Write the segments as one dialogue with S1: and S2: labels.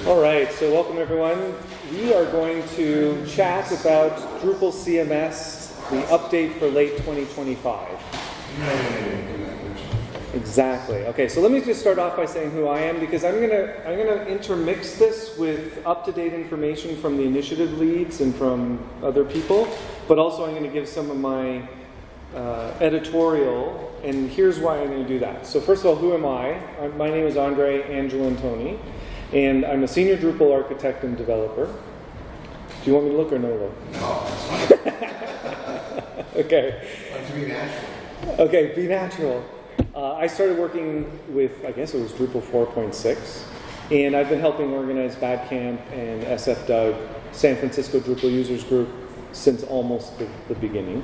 S1: All right, so welcome everyone. We are going to chat about Drupal CMS, the update for late 2025. Exactly. Okay, so let me just start off by saying who I am, because I'm gonna intermix this with up-to-date information from the initiative leads and from other people, but also I'm going to give some of my editorial, and here's why I'm going to do that. So first of all, who am I? My name is André Angelantoni, and I'm a senior Drupal architect and developer. Do you want me to look or no look?
S2: No, that's fine.
S1: Okay.
S2: Like to be natural.
S1: Okay, be natural. I started working with, I guess it was Drupal 4.6, and I've been helping organize BADCamp and SFDUG, San Francisco Drupal Users Group, since almost the beginning.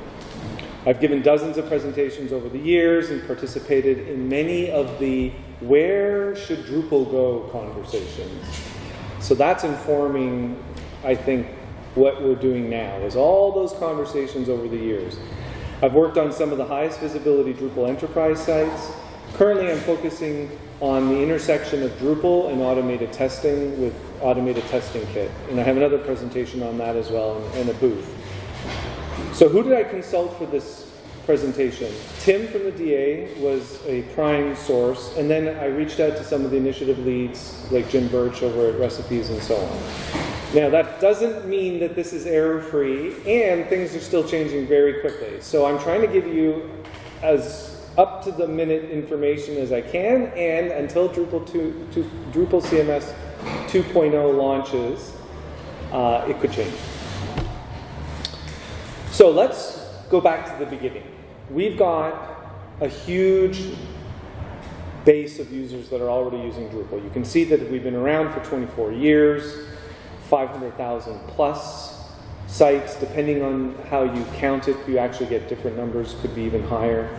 S1: I've given dozens of presentations over the years and participated in many of the where should Drupal go conversations. So that's informing, I think, what we're doing now, is all those conversations over the years. I've worked on some of the highest visibility Drupal enterprise sites. Currently I'm focusing on the intersection of Drupal and automated testing with Automated Testing Kit. And I have another presentation on that as well, and a booth. So who did I consult for this presentation? Tim from the DA was a prime source, and then I reached out to some of the initiative leads, like Jim Birch over at Recipes and so on. Now that doesn't mean that this is error-free, and things are still changing very quickly. So I'm trying to give you as up-to-the-minute information as I can, and until Drupal CMS 2.0 launches, it could change. So let's go back to the beginning. We've got a huge base of users that are already using Drupal. You can see that we've been around for 24 years, 500,000 plus sites. Depending on how you count it, you actually get different numbers, could be even higher.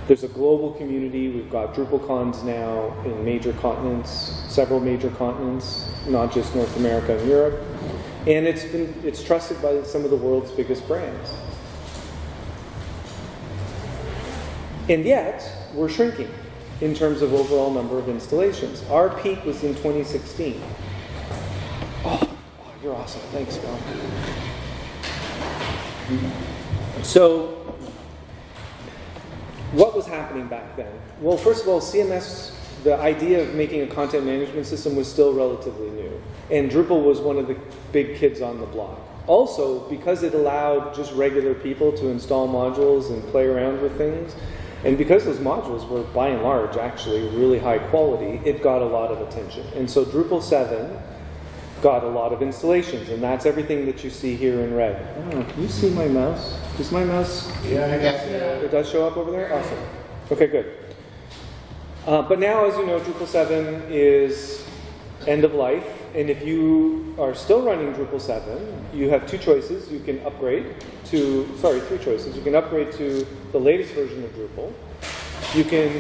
S1: There's a global community. We've got DrupalCons now in major continents, several major continents, not just North America and Europe. And it's trusted by some of the world's biggest brands. And yet, we're shrinking in terms of overall number of installations. Our peak was in 2016. Oh, you're awesome. Thanks, Bill. So, what was happening back then? Well, first of all, CMS, the idea of making a content management system was still relatively new. And Drupal was one of the big kids on the block. Also, because it allowed just regular people to install modules and play around with things, and because those modules were, by and large, actually really high quality, it got a lot of attention. And so Drupal 7 got a lot of installations, and that's everything that you see here in red. I don't know, can you see my mouse? Does my mouse?
S2: Yeah, I guess.
S1: It does show up over there? Awesome. Okay, good. But now, as you know, Drupal 7 is end of life, and if you are still running Drupal 7, you have two choices. You can upgrade to, three choices. You can upgrade to the latest version of Drupal. You can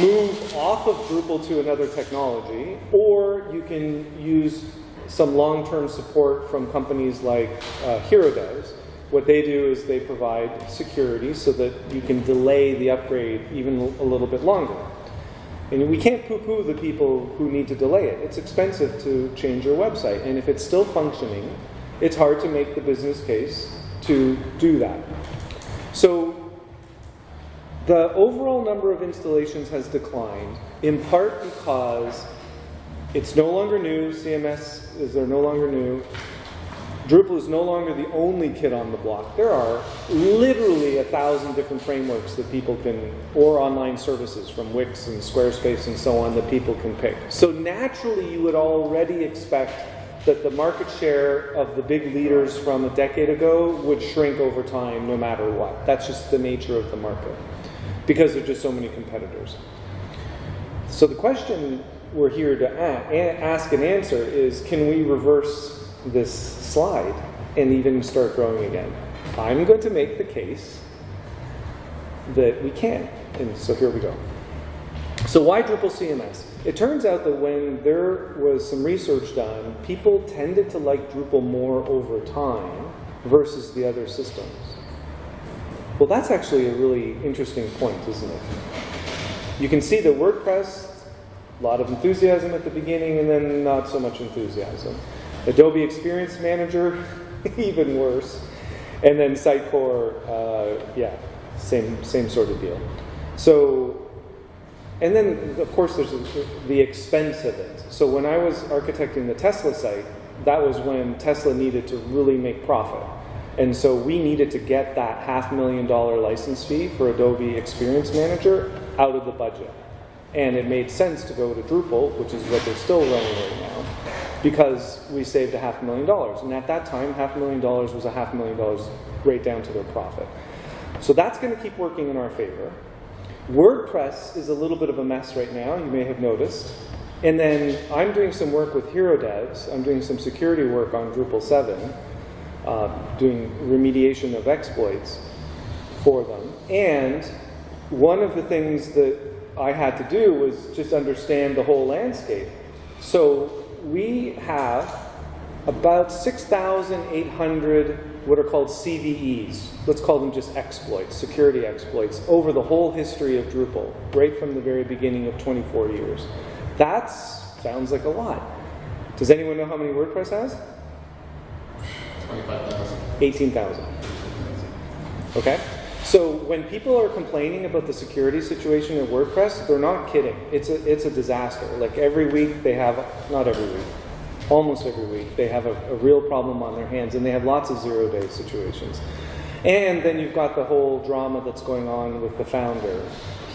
S1: move off of Drupal to another technology, or you can use some long-term support from companies like Hero does. What they do is they provide security so that you can delay the upgrade even a little bit longer. And we can't poo-poo the people who need to delay it. It's expensive to change your website. And if it's still functioning, it's hard to make the business case to do that. So the overall number of installations has declined, in part because it's no longer new. CMS is no longer new. Drupal is no longer the only kid on the block. There are literally 1,000 different frameworks that people can, or online services from Wix and Squarespace and so on, that people can pick. So naturally, you would already expect that the market share of the big leaders from a decade ago would shrink over time no matter what. That's just the nature of the market, because there are just so many competitors. So the question we're here to ask and answer is, can we reverse this slide and even start growing again? I'm going to make the case that we can. And so here we go. So why Drupal CMS? It turns out that when there was some research done, people tended to like Drupal more over time versus the other systems. Well, that's actually a really interesting point, isn't it? You can see that WordPress A lot of enthusiasm at the beginning and then not so much enthusiasm. Adobe Experience Manager, even worse. And then Sitecore, same sort of deal. So, and then of course there's the expense of it. So when I was architecting the Tesla site, that was when Tesla needed to really make profit. And so we needed to get that $500,000 license fee for Adobe Experience Manager out of the budget. And it made sense to go to Drupal, which is what they're still running right now, because we saved $500,000. And at that time, $500,000 was $500,000 right down to their profit. So that's going to keep working in our favor. WordPress is a little bit of a mess right now, you may have noticed. And then I'm doing some work with Hero Devs. I'm doing some security work on Drupal 7, doing remediation of exploits for them. And one of the things that I had to do was just understand the whole landscape. So we have about 6,800 what are called CVEs. Let's call them just exploits, security exploits, over the whole history of Drupal, right from the very beginning of 24 years. That sounds like a lot. Does anyone know how many WordPress has?
S2: 25,000.
S1: 18,000. Okay? So when people are complaining about the security situation at WordPress, they're not kidding. It's a disaster. Like every week they have, not every week, almost every week, they have a real problem on their hands, and they have lots of zero-day situations. And then you've got the whole drama that's going on with the founder.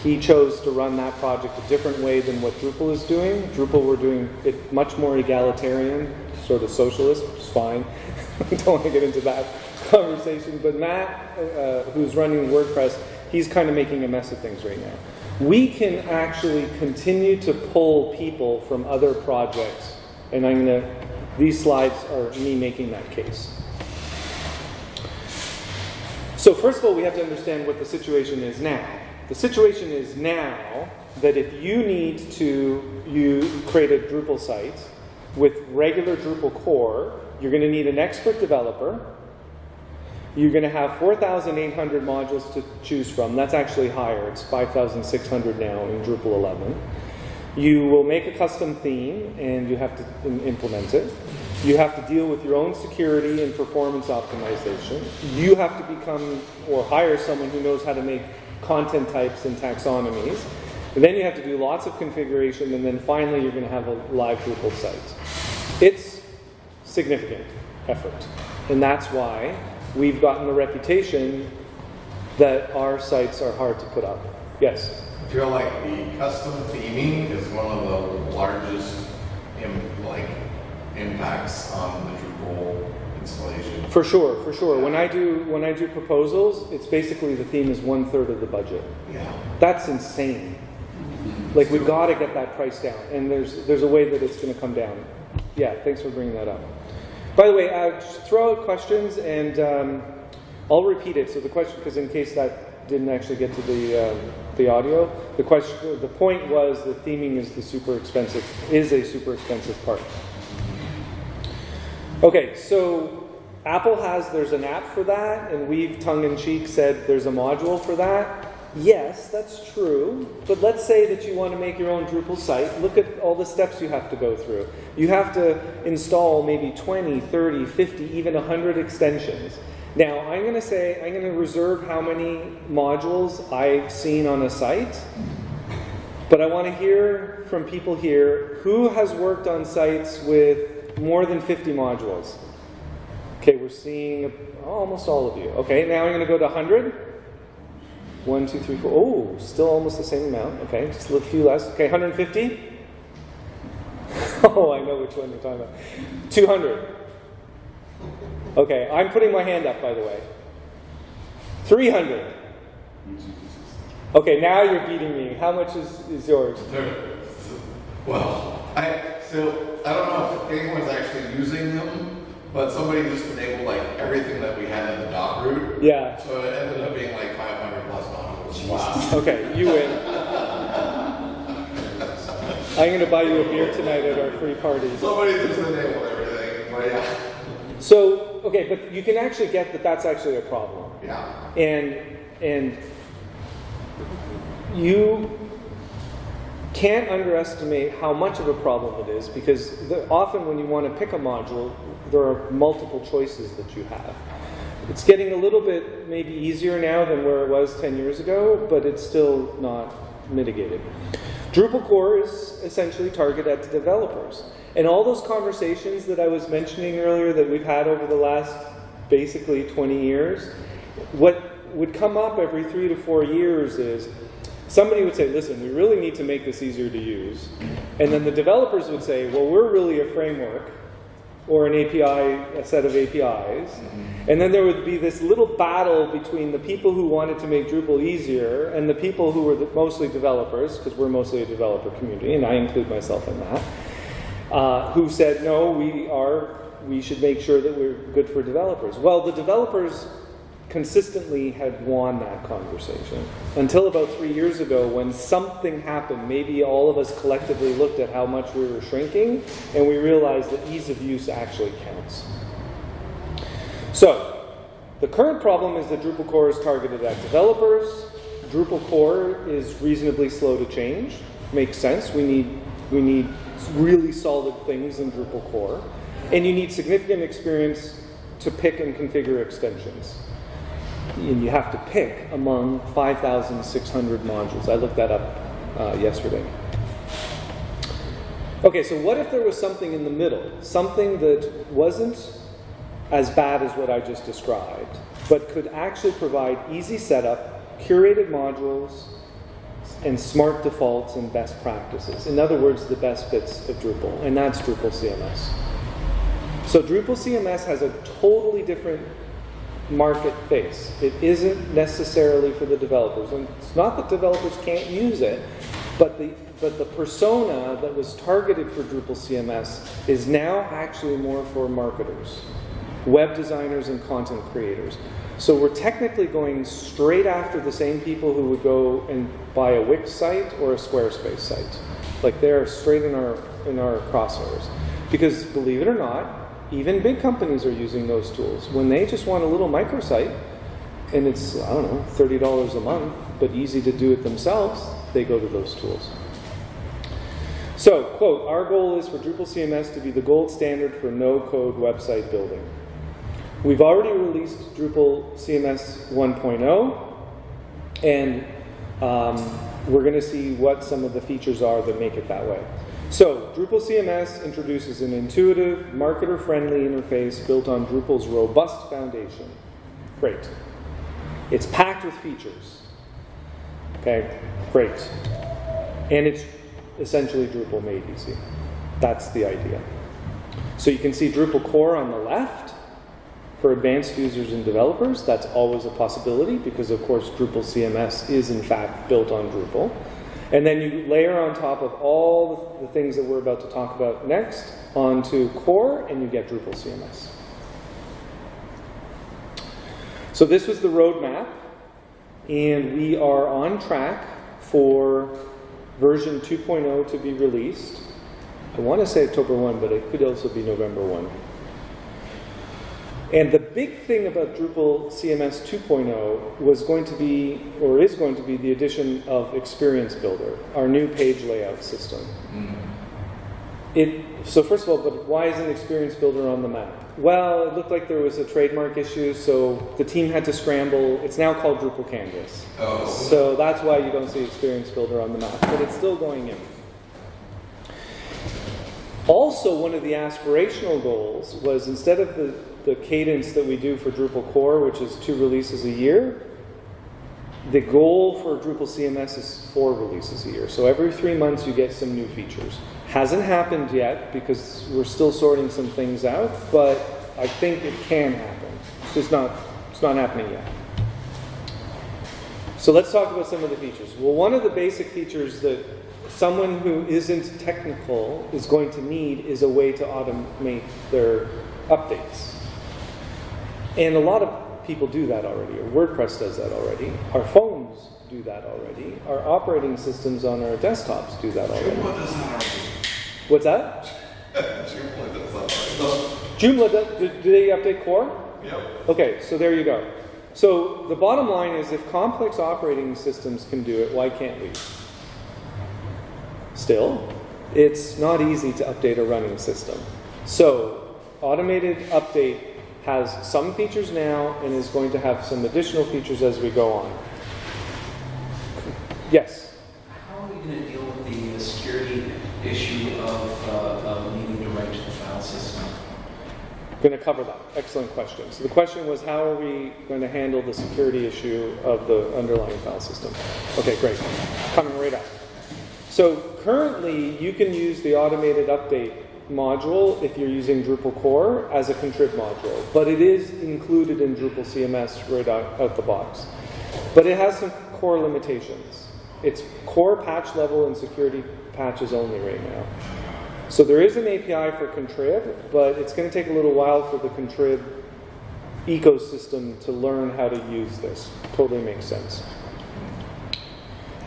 S1: He chose to run that project a different way than what Drupal is doing. Drupal were doing it much more egalitarian, sort of socialist, which is fine. I don't want to get into that conversation. But Matt, who's running WordPress, he's kind of making a mess of things right now. We can actually continue to pull people from other projects. And these slides are me making that case. So first of all, we have to understand what the situation is now. The situation is now that if you create a Drupal site with regular Drupal core, you're going to need an expert developer. You're going to have 4,800 modules to choose from. That's actually higher. It's 5,600 now in Drupal 11. You will make a custom theme, and you have to implement it. You have to deal with your own security and performance optimization. You have to become or hire someone who knows how to make content types and taxonomies. And then you have to do lots of configuration, and then finally you're going to have a live Drupal site. It's significant effort. And that's why we've gotten the reputation that our sites are hard to put up. Yes?
S2: I feel like the custom theming is one of the largest impacts on the Drupal installation.
S1: For sure. When I do proposals, it's basically the theme is 1/3 of the budget.
S2: Yeah.
S1: That's insane. Like we've got to get that price down, and there's a way that it's going to come down. Yeah, thanks for bringing that up. By the way, just throw out questions, and I'll repeat it. So the question, because in case that didn't actually get to the audio, the point was the theming is a super expensive part. Okay, so Apple there's an app for that, and we've tongue-in-cheek said there's a module for that. Yes, that's true, but let's say that you want to make your own Drupal site. Look at all the steps you have to go through. You have to install maybe 20, 30, 50, even 100 extensions. Now, I'm going to reserve how many modules I've seen on a site, but I want to hear from people here who has worked on sites with more than 50 modules. Okay, we're seeing almost all of you. Okay, now I'm going to go to 100. 1, 2, 3, 4. Oh, still almost the same amount. Okay, just a few less. Okay, 150. Oh, I know which one you're talking about. 200. Okay, I'm putting my hand up, by the way. 300. Okay, now you're beating me. How much is yours?
S2: Well, I don't know if anyone's actually using them, but somebody just enabled everything that we had in the doc root.
S1: Yeah.
S2: So it ended up being 500 plus modules.
S1: Wow. Okay, you win. I'm going to buy you a beer tonight at our free party.
S2: Somebody just enabled everything, but yeah.
S1: So, okay, but you can actually get that that's actually a problem.
S2: Yeah.
S1: And you can't underestimate how much of a problem it is, because often when you want to pick a module, there are multiple choices that you have. It's getting a little bit maybe easier now than where it was 10 years ago, but it's still not mitigated. Drupal core is essentially targeted at developers. And all those conversations that I was mentioning earlier that we've had over the last basically 20 years, what would come up every 3 to 4 years is somebody would say, listen, we really need to make this easier to use. And then the developers would say, well, we're really a framework or an API, a set of APIs. And then there would be this little battle between the people who wanted to make Drupal easier and the people who were mostly developers, because we're mostly a developer community, and I include myself in that, who said, no, we should make sure that we're good for developers. Well, the developers consistently had won that conversation until about 3 years ago, when something happened. Maybe all of us collectively looked at how much we were shrinking, and we realized that ease of use actually counts. So, the current problem is that Drupal core is targeted at developers. Drupal core is reasonably slow to change. Makes sense. We need really solid things in Drupal core. And you need significant experience to pick and configure extensions. And you have to pick among 5,600 modules. I looked that up yesterday. Okay, so what if there was something in the middle? Something that wasn't as bad as what I just described, but could actually provide easy setup, curated modules, and smart defaults and best practices. In other words, the best bits of Drupal, and that's Drupal CMS. So Drupal CMS has a totally different market face. It isn't necessarily for the developers. And it's not that developers can't use it, but the persona that was targeted for Drupal CMS is now actually more for marketers, web designers, and content creators. So we're technically going straight after the same people who would go and buy a Wix site or a Squarespace site. Like, they're straight in our crosshairs. Because believe it or not, even big companies are using those tools. When they just want a little microsite, and it's, I don't know, $30 a month, but easy to do it themselves, they go to those tools. So, quote, our goal is for Drupal CMS to be the gold standard for no-code website building. We've already released Drupal CMS 1.0, and we're going to see what some of the features are that make it that way. So, Drupal CMS introduces an intuitive, marketer-friendly interface built on Drupal's robust foundation. Great. It's packed with features. Okay, great. And it's essentially Drupal made easy. That's the idea. So you can see Drupal core on the left for advanced users and developers. That's always a possibility because, of course, Drupal CMS is in fact built on Drupal. And then you layer on top of all the things that we're about to talk about next onto core, and you get Drupal CMS. So this was the roadmap, and we are on track for version 2.0 to be released. I want to say October 1, but it could also be November 1. And the big thing about Drupal CMS 2.0 was going to be, or is going to be, the addition of Experience Builder, our new page layout system. So first of all, but why isn't Experience Builder on the map? Well, it looked like there was a trademark issue, so the team had to scramble. It's now called Drupal Canvas. Oh. So that's why you don't see Experience Builder on the map, but it's still going in. Also, one of the aspirational goals was, instead of the cadence that we do for Drupal core, which is 2 releases a year, the goal for Drupal CMS is 4 releases a year. So every 3 months you get some new features. Hasn't happened yet because we're still sorting some things out, but I think it can happen. It's not happening yet. So let's talk about some of the features. Well, one of the basic features that someone who isn't technical is going to need is a way to automate their updates. And a lot of people do that already, or WordPress does that already. Our phones do that already. Our operating systems on our desktops do that already.
S2: Joomla does that already.
S1: What's that?
S2: Joomla does that already.
S1: Joomla, do they update core?
S2: Yep.
S1: Okay, so there you go. So the bottom line is, if complex operating systems can do it, why can't we? still, it's not easy to update a running system. So, automated update has some features now and is going to have some additional features as we go on. Yes?
S3: How are we going to deal with the security issue of needing to write to the file system?
S1: Going to cover that. Excellent question. So the question was, how are we going to handle the security issue of the underlying file system? Okay, great. Coming right up. So currently, you can use the automated update module if you're using Drupal core as a contrib module, but it is included in Drupal CMS right out the box. But it has some core limitations. It's core patch level and security patches only right now. So there is an API for contrib, but it's going to take a little while for the contrib ecosystem to learn how to use this. Totally makes sense.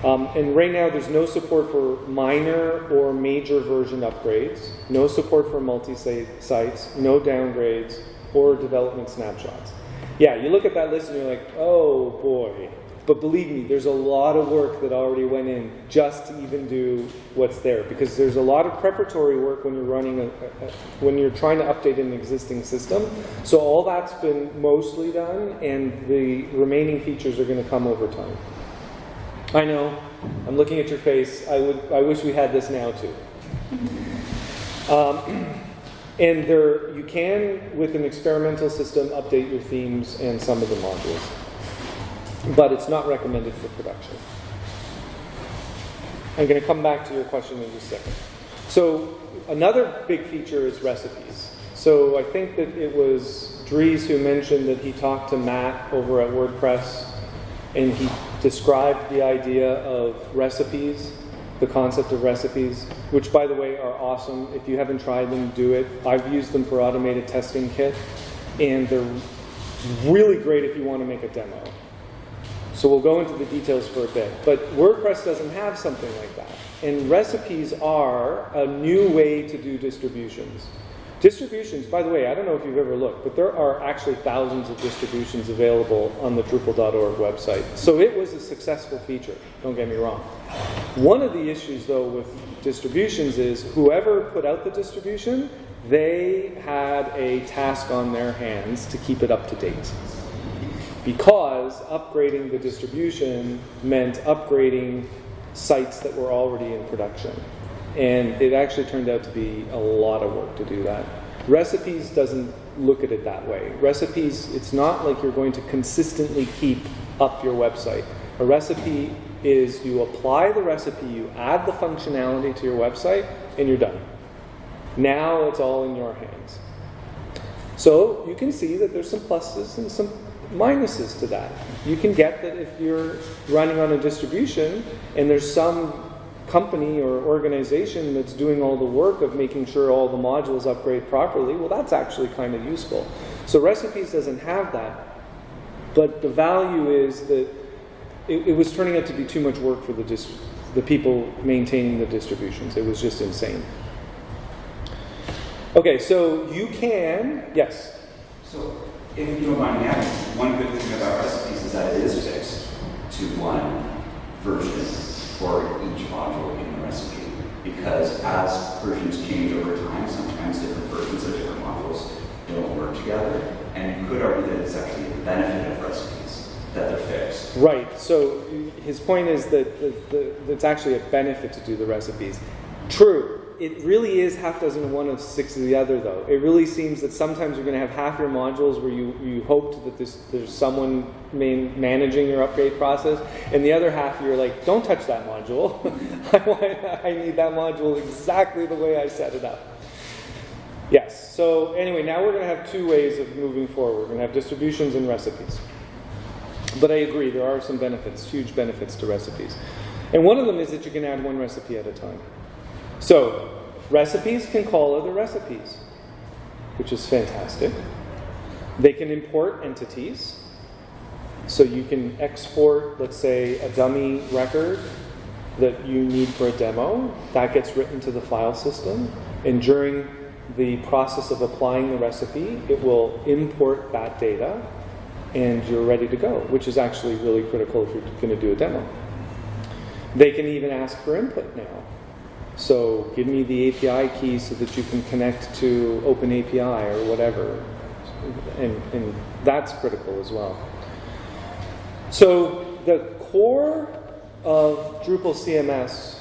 S1: And right now there's no support for minor or major version upgrades, no support for multi-sites, no downgrades, or development snapshots. Yeah, you look at that list and you're like, oh boy. But believe me, there's a lot of work that already went in just to even do what's there, because there's a lot of preparatory work when you're running when you're trying to update an existing system. So all that's been mostly done, and the remaining features are going to come over time. I know, I'm looking at your face. I wish we had this now too. And you can, with an experimental system, update your themes and some of the modules. But it's not recommended for production. I'm going to come back to your question in just a second. So another big feature is recipes. So I think that it was Dries who mentioned that he talked to Matt over at WordPress, and he described the idea of recipes, the concept of recipes, which, by the way, are awesome. If you haven't tried them, do it. I've used them for automated testing kit, and they're really great if you want to make a demo. So we'll go into the details for a bit. But WordPress doesn't have something like that. And recipes are a new way to do distributions. Distributions, by the way, I don't know if you've ever looked, but there are actually thousands of distributions available on the Drupal.org website. So it was a successful feature, don't get me wrong. One of the issues, though, with distributions is whoever put out the distribution, they had a task on their hands to keep it up to date. Because upgrading the distribution meant upgrading sites that were already in production. And it actually turned out to be a lot of work to do that. Recipes doesn't look at it that way. Recipes, it's not like you're going to consistently keep up your website. A recipe is you apply the recipe, you add the functionality to your website, and you're done. Now it's all in your hands. So you can see that there's some pluses and some minuses to that. You can get that if you're running on a distribution and there's some company or organization that's doing all the work of making sure all the modules upgrade properly, well, that's actually kind of useful. So recipes doesn't have that. But the value is that it was turning out to be too much work for the people maintaining the distributions. It was just insane. Okay, so you can, yes?
S4: So, if you don't mind me asking, one good thing about recipes is that it is fixed to one version for each module in the recipe. Because as versions change over time, sometimes different versions of different modules don't work together. And you could argue that it's actually the benefit of recipes, that they're fixed.
S1: Right, so his point is that it's actually a benefit to do the recipes. True. It really is half dozen of one of six of the other, though. It really seems that sometimes you're going to have half your modules where you hoped that there's someone managing your upgrade process, and the other half you're like, don't touch that module. I need that module exactly the way I set it up. Yes, so anyway, now we're going to have two ways of moving forward. We're going to have distributions and recipes. But I agree, there are some benefits, huge benefits to recipes. And one of them is that you can add one recipe at a time. So, recipes can call other recipes, which is fantastic. They can import entities. So you can export, let's say, a dummy record that you need for a demo. That gets written to the file system. And during the process of applying the recipe, it will import that data, and you're ready to go, which is actually really critical if you're going to do a demo. They can even ask for input now. So give me the API key so that you can connect to OpenAPI or whatever. And that's critical as well. So the core of Drupal CMS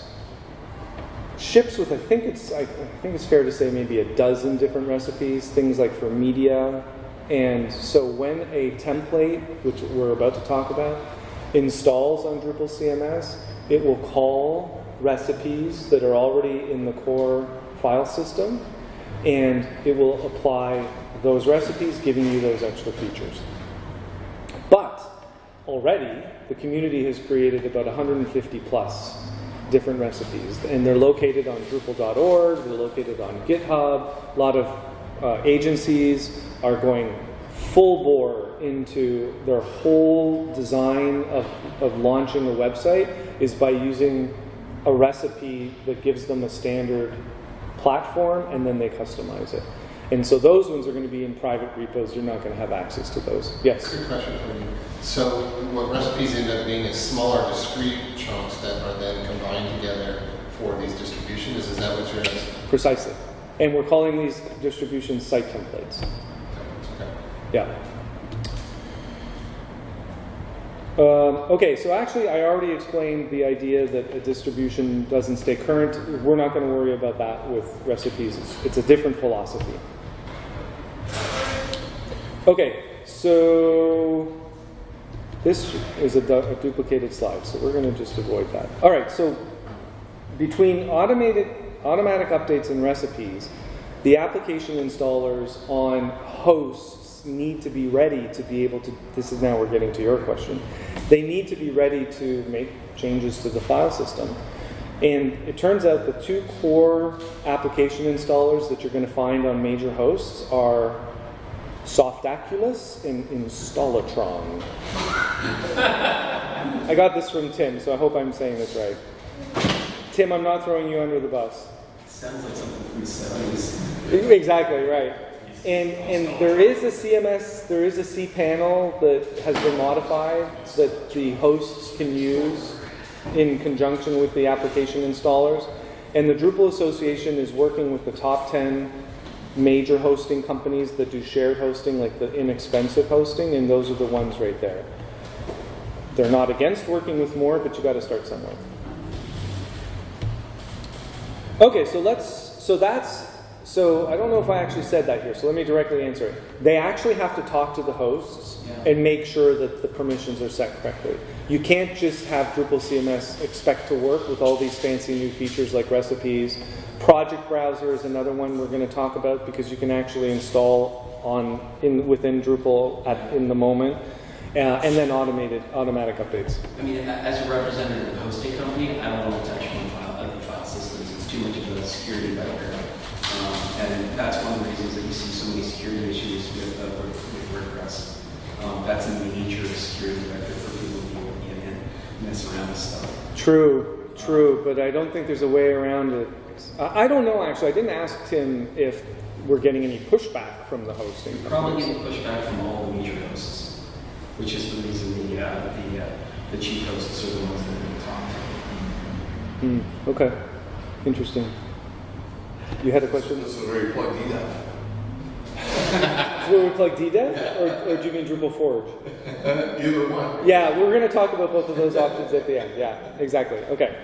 S1: ships with, I think it's fair to say, maybe a dozen different recipes, things like for media. And so when a template, which we're about to talk about, installs on Drupal CMS, it will call recipes that are already in the core file system, and it will apply those recipes, giving you those extra features. But already, the community has created about 150 plus different recipes, and they're located on Drupal.org, they're located on GitHub. A lot of agencies are going full bore into their whole design of launching a website is by using a recipe that gives them a standard platform, and then they customize it. And so those ones are going to be in private repos. You're not going to have access to those. Yes?
S5: Good question for you. So what recipes end up being is smaller, discrete chunks that are then combined together for these distributions. Is that what you're asking?
S1: Precisely. And we're calling these distributions site templates.
S5: Okay.
S1: Yeah. Okay, so actually I already explained the idea that a distribution doesn't stay current. We're not going to worry about that with recipes. It's a different philosophy. Okay, so this is a duplicated slide, so we're going to just avoid that. All right, so between automatic updates and recipes, the application installers on hosts need to be ready to be able to, this is now we're getting to your question, they need to be ready to make changes to the file system. And it turns out the two core application installers that you're going to find on major hosts are Softaculous and Installatron. I got this from Tim, so I hope I'm saying this right. Tim, I'm not throwing you under the bus.
S3: It sounds like something from the 70s.
S1: Exactly, right. And there is a CMS, there is a cPanel that has been modified that the hosts can use in conjunction with the application installers. And the Drupal Association is working with the top 10 major hosting companies that do shared hosting, like the inexpensive hosting, and those are the ones right there. They're not against working with more, but you got to start somewhere. Okay, so I don't know if I actually said that here, so let me directly answer it. They actually have to talk to the hosts and make sure that the permissions are set correctly. You can't just have Drupal CMS expect to work with all these fancy new features like recipes. Project Browser is another one we're going to talk about because you can actually install within Drupal in the moment. And then automatic updates.
S3: I mean, as a representative of the hosting company, I don't want to touch other file systems. It's too much of a security bugbear. And that's one of the reasons that you see so many security issues with WordPress. That's a major security vector for people to be able to get in and mess around with stuff.
S1: True, but I don't think there's a way around it. I don't know, actually. I didn't ask Tim if we're getting any pushback from the hosting companies.
S3: Probably getting pushback from all the major hosts, which is the reason the cheap hosts are the ones that are being talked to.
S1: Okay, interesting. You had a question?
S2: This is where you plug DDEV.
S1: Is where we plug DDEV, or do you mean Drupal Forge?
S2: Either one.
S1: Yeah, we're going to talk about both of those options at the end. Yeah, exactly. Okay.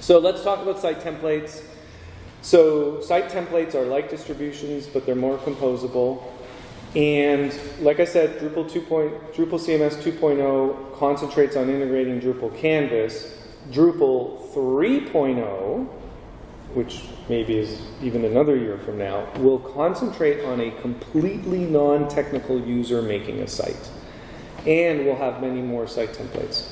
S1: So let's talk about site templates. So site templates are like distributions, but they're more composable. And like I said, Drupal CMS 2.0 concentrates on integrating Drupal Canvas. Drupal 3.0, which maybe is even another year from now, will concentrate on a completely non-technical user making a site. And we'll have many more site templates.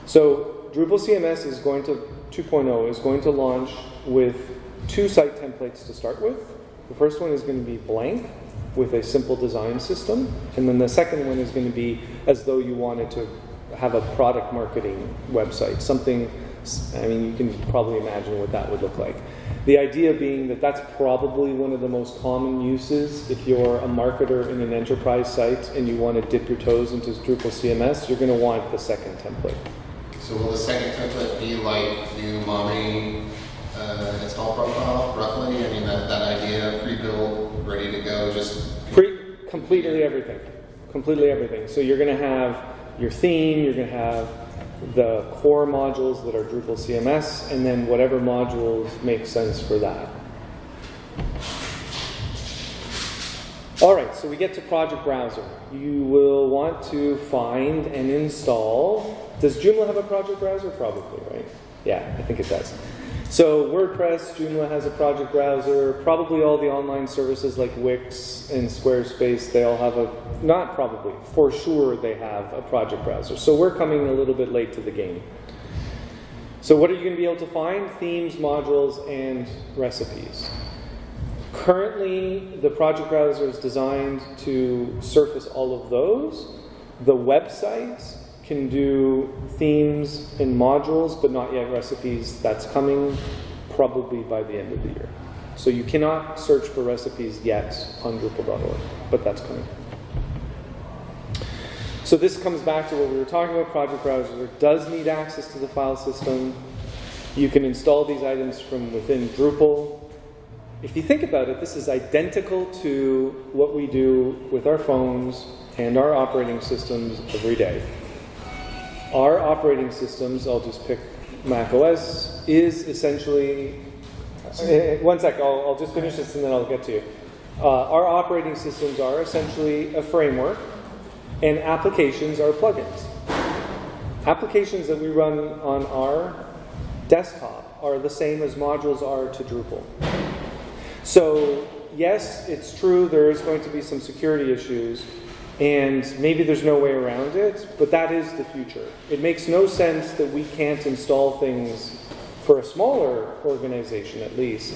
S1: So Drupal CMS 2.0 is going to launch with 2 site templates to start with. The first one is going to be blank with a simple design system. And then the second one is going to be as though you wanted to have a product marketing website. Something, I mean, you can probably imagine what that would look like. The idea being that that's probably one of the most common uses. If you're a marketer in an enterprise site and you want to dip your toes into Drupal CMS, you're going to want the second template.
S5: So will the second template be like the Umami install profile, roughly? I mean, that idea, pre-built, ready to go, just...
S1: Completely everything. Completely everything. So you're going to have your theme, you're going to have the core modules that are Drupal CMS, and then whatever modules make sense for that. All right, so we get to Project Browser. You will want to find and install. Does Joomla have a Project Browser? Probably, right? Yeah, I think it does. So WordPress, Joomla has a project browser. Probably all the online services like Wix and Squarespace, they all have a, not probably, for sure they have a project browser. So we're coming a little bit late to the game. So what are you going to be able to find? Themes, modules, and recipes. Currently, the project browser is designed to surface all of those. The website can do themes and modules, but not yet recipes. That's coming probably by the end of the year. So you cannot search for recipes yet on Drupal.org, but that's coming. So this comes back to what we were talking about. Project Browser does need access to the file system. You can install these items from within Drupal. If you think about it, this is identical to what we do with our phones and our operating systems every day. Our operating systems, I'll just pick Mac OS, is essentially, one sec, I'll just finish this and then I'll get to you. Our operating systems are essentially a framework, and applications are plugins. Applications that we run on our desktop are the same as modules are to Drupal. So yes, it's true there is going to be some security issues, and maybe there's no way around it, but that is the future. It makes no sense that we can't install things for a smaller organization, at least,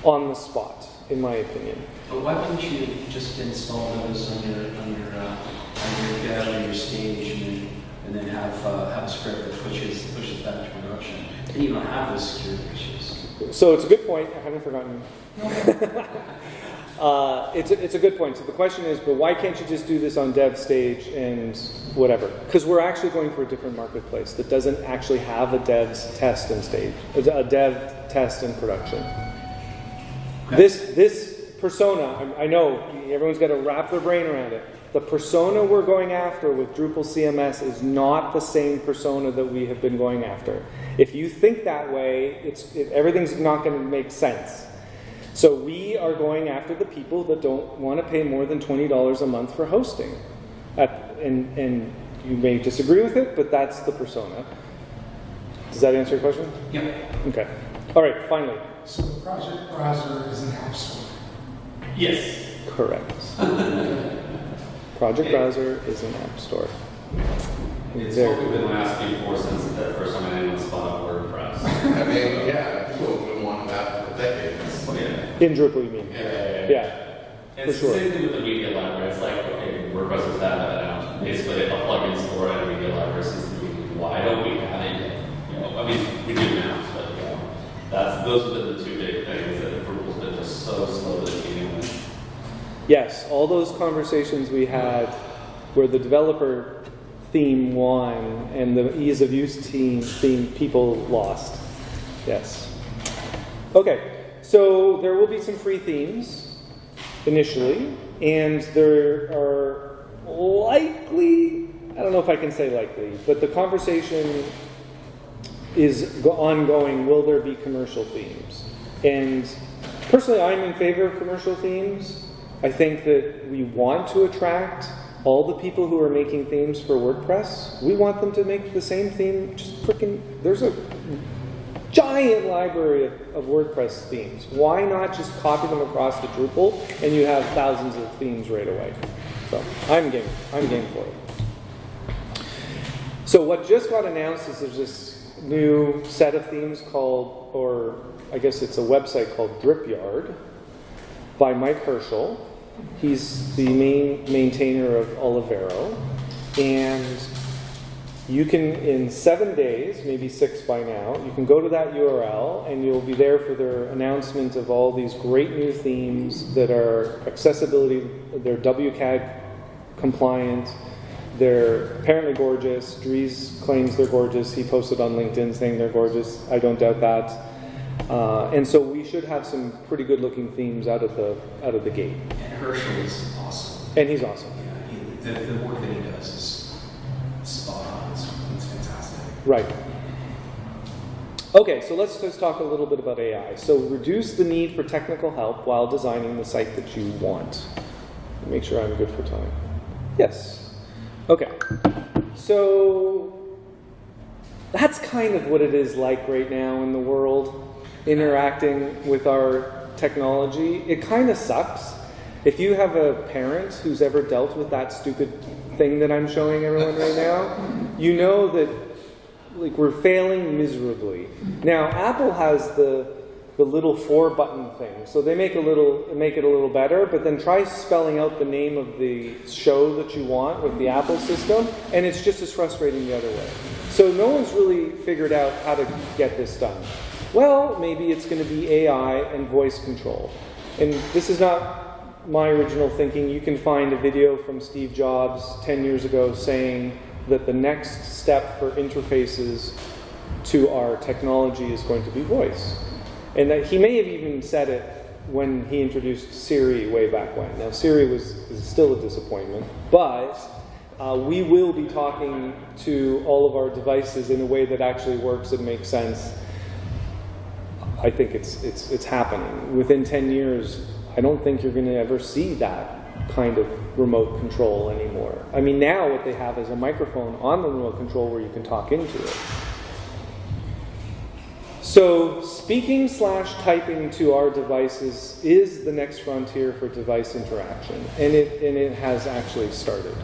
S1: on the spot, in my opinion.
S3: But why wouldn't you just install those on your dev or your stage and then have a script that pushes that to production? And you don't have those security issues.
S1: So it's a good point. I haven't forgotten. It's a good point. So the question is, but why can't you just do this on dev stage and whatever? Because we're actually going for a different marketplace that doesn't actually have a dev's test and stage, a dev test and production. Okay. This persona, I know everyone's got to wrap their brain around it. The persona we're going after with Drupal CMS is not the same persona that we have been going after. If you think that way, everything's not going to make sense. So we are going after the people that don't want to pay more than $20 a month for hosting. And you may disagree with it, but that's the persona. Does that answer your question?
S3: Yeah.
S1: Okay. All right, finally.
S6: So the project browser is an app store?
S3: Yes.
S1: Correct. Project Browser is an app store.
S7: It's what we've been asking for since the first time anyone spun up WordPress.
S2: I mean, yeah, people have been wanting that for decades.
S7: Oh, yeah.
S1: In Drupal, you mean?
S7: Yeah.
S1: For
S7: It's
S1: sure.
S7: the same thing with the media library. It's like, okay, WordPress is that basically a plugin store and a media library system. Why don't we have it yet? You know, I mean, we do now, but those have been the two big things that Drupal's been just so slow to begin with.
S1: Yes, all those conversations we had where the developer theme won and the ease of use theme people lost. Yes. Okay, so there will be some free themes initially, and there are likely, I don't know if I can say likely, but the conversation is ongoing, will there be commercial themes? And personally, I'm in favor of commercial themes. I think that we want to attract all the people who are making themes for WordPress. We want them to make the same theme. Just freaking, there's a giant library of WordPress themes. Why not just copy them across to Drupal and you have thousands of themes right away? So I'm game for it. So what just got announced is there's this new set of themes called, or I guess it's a website called DripYard by Mike Herschel. He's the main maintainer of Olivero, and you can, in 7 days, maybe 6 by now, you can go to that URL and you'll be there for their announcement of all these great new themes that are accessibility, they're WCAG compliant, they're apparently gorgeous. Dries claims they're gorgeous. He posted on LinkedIn saying they're gorgeous. I don't doubt that. And so we should have some pretty good looking themes out of the gate.
S3: And Herschel is awesome.
S1: And he's awesome.
S3: Yeah, the work that he does is spot on. It's fantastic.
S1: Right. Okay, so let's just talk a little bit about AI. So reduce the need for technical help while designing the site that you want. Make sure I'm good for time. Yes. Okay. So that's kind of what it is like right now in the world, interacting with our technology. It kind of sucks. If you have a parent who's ever dealt with that stupid thing that I'm showing everyone right now, you know that like we're failing miserably. Now Apple has the little 4-button thing, so they make it a little better. But then try spelling out the name of the show that you want with the Apple system, and it's just as frustrating the other way. So no one's really figured out how to get this done. Well, maybe it's going to be AI and voice control, and this is not my original thinking. You can find a video from Steve Jobs 10 years ago saying that the next step for interfaces to our technology is going to be voice. And that he may have even said it when he introduced Siri way back when. Now, Siri is still a disappointment, but we will be talking to all of our devices in a way that actually works and makes sense. I think it's happening. Within 10 years, I don't think you're going to ever see that kind of remote control anymore. I mean, now what they have is a microphone on the remote control where you can talk into it. So speaking/typing to our devices is the next frontier for device interaction, and it has actually started.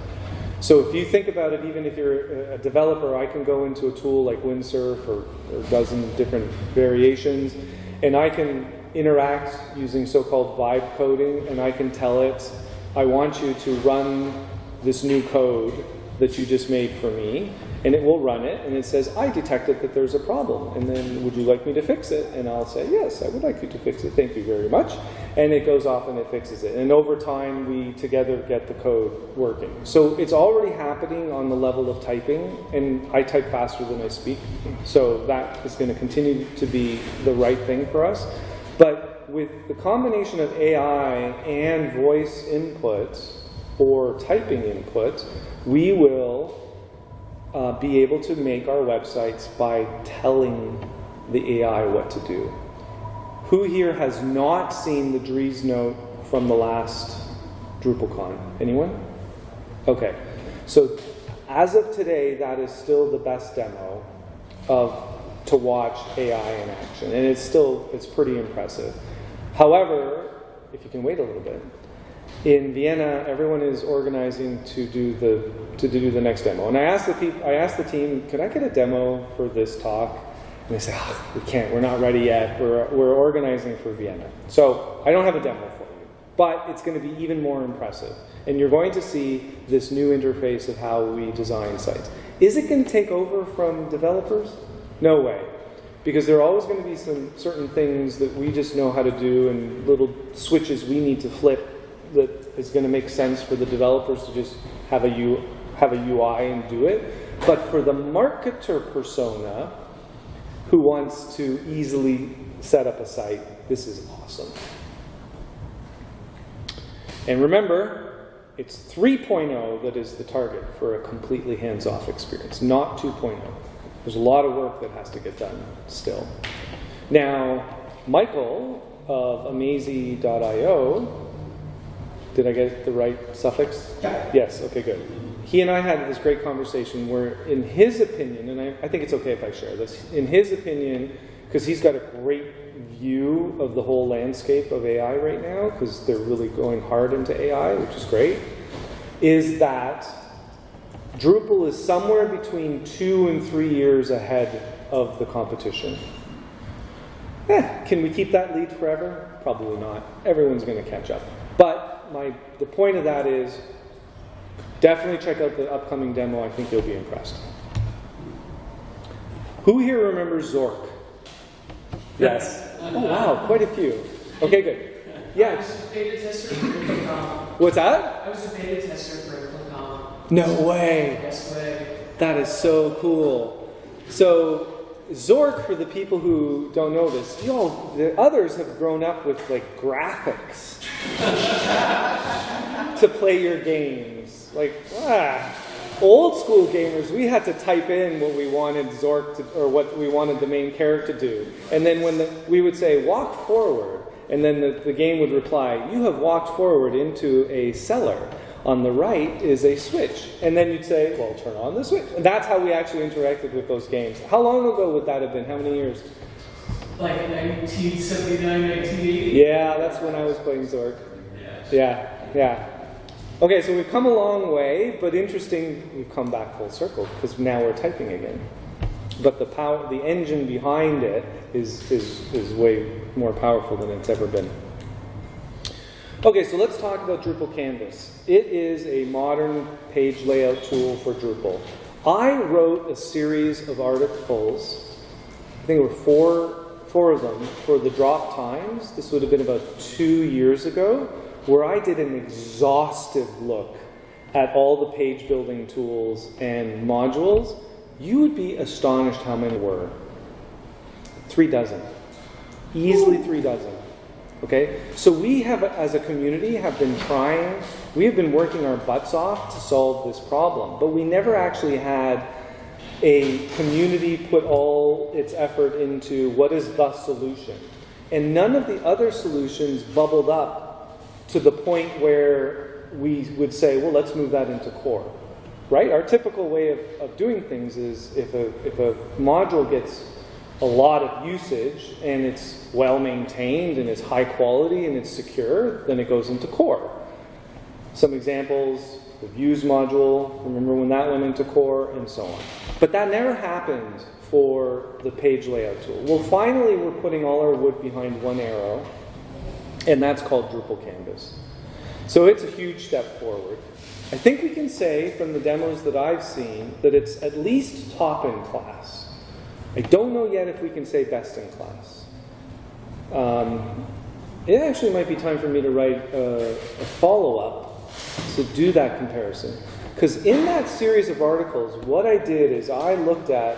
S1: So if you think about it, even if you're a developer, I can go into a tool like Windsurf or a dozen different variations, and I can interact using so-called vibe coding, and I can tell it, I want you to run this new code that you just made for me, and it will run it, and it says, I detected that there's a problem, and then would you like me to fix it? And I'll say, yes, I would like you to fix it, thank you very much. And it goes off and it fixes it. And over time, we together get the code working. So it's already happening on the level of typing, and I type faster than I speak, so that is going to continue to be the right thing for us. But with the combination of AI and voice input, or typing input, we will be able to make our websites by telling the AI what to do. Who here has not seen the Dries note from the last DrupalCon? Anyone? Okay. So as of today, that is still the best demo to watch AI in action. And it's pretty impressive. However, if you can wait a little bit, in Vienna, everyone is organizing to do the next demo. And I asked the team, could I get a demo for this talk? And they say, we can't, we're not ready yet. We're organizing for Vienna. So I don't have a demo for you, but it's going to be even more impressive. And you're going to see this new interface of how we design sites. Is it going to take over from developers? No way. Because there are always going to be some certain things that we just know how to do and little switches we need to flip that is going to make sense for the developers to just have a UI and do it. But for the marketer persona who wants to easily set up a site, this is awesome. And remember, it's 3.0 that is the target for a completely hands-off experience, not 2.0. There's a lot of work that has to get done still. Now, Michael of Amazy.io, did I get the right suffix?
S3: Yeah.
S1: Yes, okay, good. He and I had this great conversation where, in his opinion, and I think it's okay if I share this, in his opinion, because he's got a great view of the whole landscape of AI right now, because they're really going hard into AI, which is great, is that Drupal is somewhere between 2 and 3 years ahead of the competition. Can we keep that lead forever? Probably not. Everyone's going to catch up. But the point of that is definitely check out the upcoming demo. I think you'll be impressed. Who here remembers Zork? Yes. Oh, wow, quite a few. Okay, good. Yeah.
S8: I was a beta tester for ClickCom.
S1: What's that?
S8: I was a beta tester for ClickCom.
S1: No way.
S8: Yes way.
S1: That is so cool. So Zork, for the people who don't know this, the others have grown up with like graphics to play your games. Like, old school gamers, we had to type in what we wanted Zork to, or what we wanted the main character to do. And then when we would say, walk forward, and then the game would reply, you have walked forward into a cellar. On the right is a switch. And then you'd say, well, turn on the switch. And that's how we actually interacted with those games. How long ago would that have been? How many years?
S8: Like 1979, 1980?
S1: Yeah, that's when I was playing Zork. Yeah. Okay, so we've come a long way, but interesting, we've come back full circle because now we're typing again. But the engine behind it is way more powerful than it's ever been. Okay, so let's talk about Drupal Canvas. It is a modern page layout tool for Drupal. I wrote a series of articles, I think there were four of them, for the Drop Times. This would have been about 2 years ago, where I did an exhaustive look at all the page building tools and modules. You would be astonished how many were. 3 dozen. Easily 3 dozen. Okay? So we have, as a community, we have been working our butts off to solve this problem, but we never actually had a community put all its effort into what is the solution. And none of the other solutions bubbled up to the point where we would say, well, let's move that into core. Right? Our typical way of doing things is if a module gets a lot of usage and it's well maintained and it's high quality and it's secure, then it goes into core. Some examples, the views module, remember when that went into core, and so on. But that never happened for the page layout tool. Well, finally we're putting all our wood behind one arrow, and that's called Drupal Canvas. So it's a huge step forward. I think we can say from the demos that I've seen that it's at least top in class. I don't know yet if we can say best in class. It actually might be time for me to write a follow-up to do that comparison. Because in that series of articles, what I did is I looked at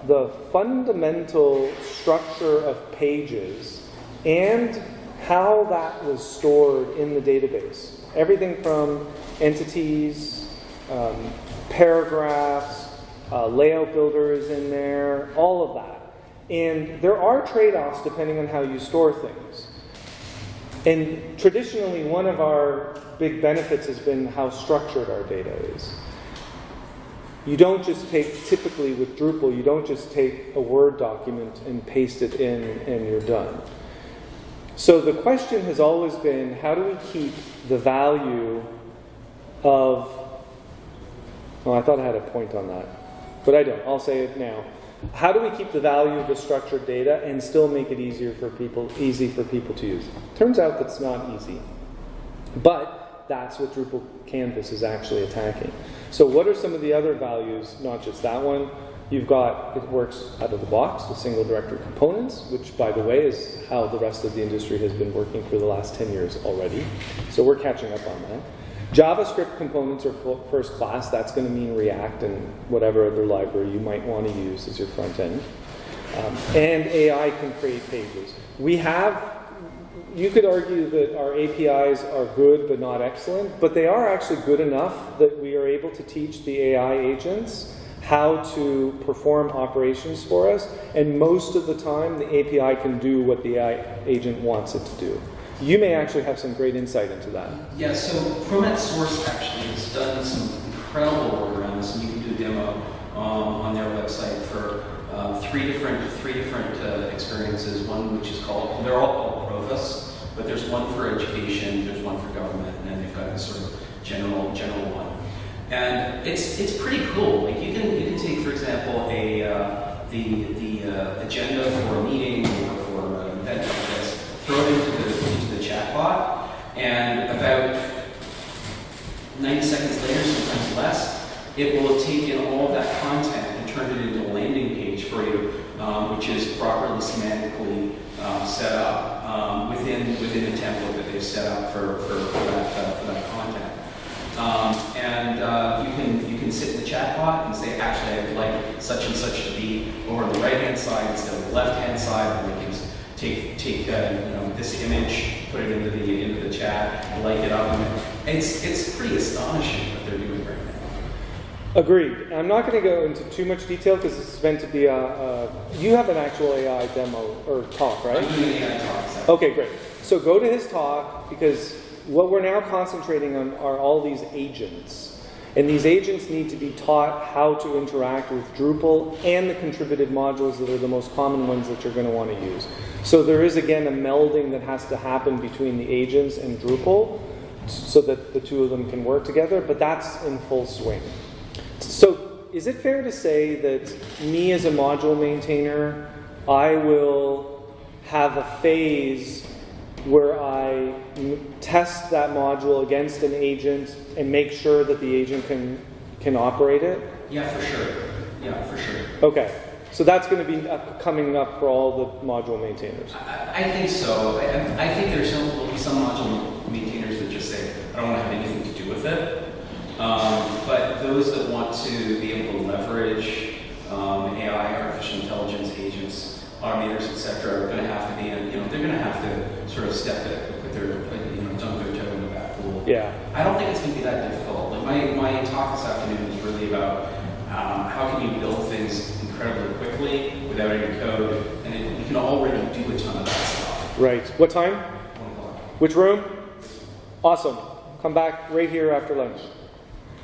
S1: the fundamental structure of pages and how that was stored in the database. Everything from entities, paragraphs, layout builder is in there, all of that. And there are trade-offs depending on how you store things. And traditionally, one of our big benefits has been how structured our data is. You don't just typically with Drupal, you don't just take a Word document and paste it in and you're done. So the question has always been, how do we keep the value of... I thought I had a point on that. But I don't. I'll say it now. How do we keep the value of the structured data and still make it easy for people to use? Turns out that's not easy. But that's what Drupal Canvas is actually attacking. So what are some of the other values? Not just that one. You've got, it works out of the box with single directory components, which, by the way, is how the rest of the industry has been working for the last 10 years already. So we're catching up on that. JavaScript components are first class. That's going to mean React and whatever other library you might want to use as your front end. And AI can create pages. You could argue that our APIs are good but not excellent, but they are actually good enough that we are able to teach the AI agents how to perform operations for us, and most of the time the API can do what the AI agent wants it to do. You may actually have some great insight into that.
S3: Yeah, so Promet Source actually has done some incredible work around this, and you can do a demo on their website for three different experiences. One which is called, they're all called Profus, but there's one for education, there's one for government, and then they've got this sort of general one. And it's pretty cool. Like you can take, for example, the agenda for a meeting or for an event like this, throw it into the chatbot, and about 90 seconds later, sometimes less, it will take in all of that content and turn it into a landing page for you, which is properly semantically set up within the template that they've set up for that content. And you can sit in the chatbot and say, actually, I would like such and such to be over on the right-hand side instead of the left-hand side, and they can take this image, put it into the chat, light it up, and it's pretty astonishing what they're doing right now.
S1: Agreed. I'm not going to go into too much detail because this is meant to be you have an actual AI demo or talk, right?
S3: I'm doing an AI talk. So.
S1: Okay, great. So go to his talk, because what we're now concentrating on are all these agents. And these agents need to be taught how to interact with Drupal and the contributed modules that are the most common ones that you're going to want to use. So there is, again, a melding that has to happen between the agents and Drupal so that the two of them can work together, but that's in full swing. So is it fair to say that me as a module maintainer, I will have a phase where I test that module against an agent and make sure that the agent can operate it?
S3: Yeah, for sure.
S1: Okay, so that's going to be coming up for all the module maintainers.
S3: I think so. I think will be some module maintainers that just say, I don't want to have anything to do with it. But those that want to be able to leverage AI, artificial intelligence agents, automators, etc., are going to have to be in, they're going to have to sort of step it, put their, dunk their toe into that pool.
S1: Yeah.
S3: I don't think it's going to be that difficult. Like my talk this afternoon is really about how can you build things incredibly quickly without any code, and you can already do a ton of that stuff.
S1: Right. What time?
S3: 1 o'clock.
S1: Which room? Awesome. Come back right here after lunch.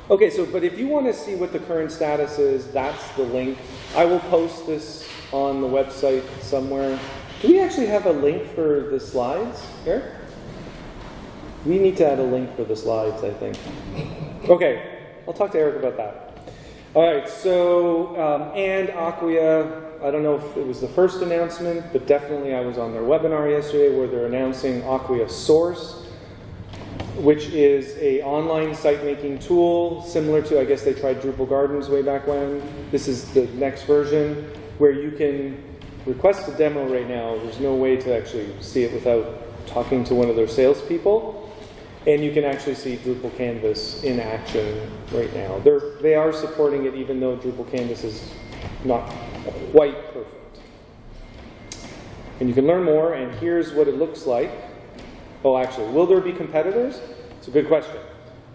S1: Okay, but if you want to see what the current status is, that's the link. I will post this on the website somewhere. Do we actually have a link for the slides here? We need to add a link for the slides, I think. Okay, I'll talk to Eric about that. All right, so, and Acquia, I don't know if it was the first announcement, but definitely I was on their webinar yesterday where they're announcing Acquia Source, which is a online site-making tool similar to, I guess they tried Drupal Gardens way back when. This is the next version where you can request a demo right now. There's no way to actually see it without talking to one of their salespeople. And you can actually see Drupal Canvas in action right now. They are supporting it even though Drupal Canvas is not quite perfect. And you can learn more, and here's what it looks like. Oh, actually, will there be competitors? It's a good question.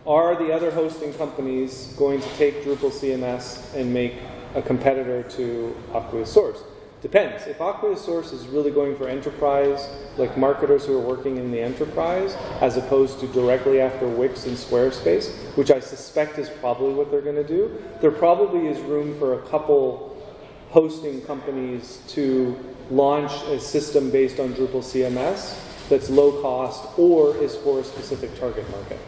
S1: Are the other hosting companies going to take Drupal CMS and make a competitor to Acquia Source? Depends. If Acquia Source is really going for enterprise, like marketers who are working in the enterprise, as opposed to directly after Wix and Squarespace, which I suspect is probably what they're going to do, there probably is room for a couple hosting companies to launch a system based on Drupal CMS that's low cost or is for a specific target market.